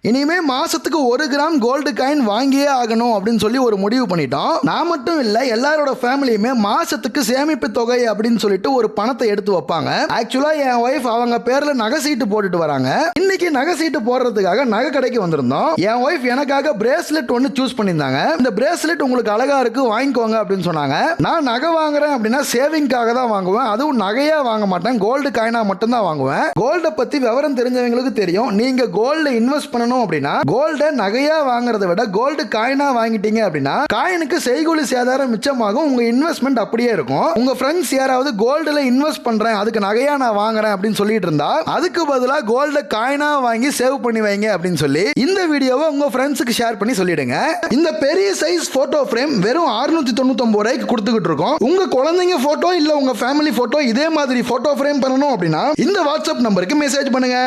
இனிமே மாசத்துக்கு 1 gram gold coin வாங்கியே ஆகணும் அப்படின்னு சொல்லி ஒரு முடிவு பண்ணிட்டோம். நான் மட்டும் இல்ல, எல்லாரோட ஃபேமிலியுமே மாசத்துக்கு சேமிப்பு தொகை அப்படின்னு சொல்லிட்டு ஒரு பணத்தை எடுத்து வைப்பாங்க. ஆக்சுவலா என் ஒய்ஃப் அவங்க பேர்ல நகை சீட்டு போட்டுட்டு வராங்க. இன்னைக்கு நகை சீட்டு போடுறதுக்காக நகை கடைக்கு வந்திருந்தோம். என் ஒய்ஃப் எனக்காக பிரேஸ்லெட் ஒன்னு சூஸ் பண்ணியிருந்தாங்க. இந்த பிரேஸ்லெட் உங்களுக்கு அழகா இருக்கு, வாங்கிக்கோங்க அப்படின்னு சொன்னாங்க. நான் நகை வாங்குறேன் அப்படின்னா சேவிங்காக தான் வாங்குவேன். அதுவும் நகையா வாங்க மாட்டேன், கோல்டு காயினா மட்டும் தான் வாங்குவேன். கோல்ட பத்தி விவரம் தெரிஞ்சவங்களுக்கு தெரியும். நீங்க கோல்ட இன்வெஸ்ட் பண்ணணும் அப்படின்னா கோல்ட நகையா வாங்குறதை விட கோல்டு காயினா வாங்கிட்டீங்க அப்படின்னா காயினுக்கு செய்கூலி சேதாரம் மிச்சமாகும். உங்க இன்வெஸ்ட்மெண்ட் அப்படியே இருக்கும். உங்க ஃப்ரெண்ட்ஸ் யாராவது கோல்டுல இன்வெஸ்ட் பண்றேன், அதுக்கு நகையா நான் வாங்குறேன் அப்படின்னு சொல்லிட்டு இருந்தா அதுக்கு பதிலா கோல்ட காயினா வாங்கி சேவ் பண்ணி வைங்க அப்படின்னு சொல்லி இந்த வீடியோவை உங்க ஃப்ரெண்ட்ஸுக்கு ஷேர் பண்ணி சொல்லிடுங்க. இந்த பெரிய சைஸ் போட்டோ ஃப்ரேம் வெறும் 699 ரூபாய்க்கு கொடுத்துக்கிட்டு இருக்கோம். உங்க குழந்தைங்க போட்டோ இல்ல உங்க ஃபேமிலி போட்டோ இதே மாதிரி போட்டோ ஃப்ரேம் பண்ணணும் அப்படின்னா இந்த வாட்ஸ்அப் நம்பருக்கு மெசேஜ் பண்ணுங்க.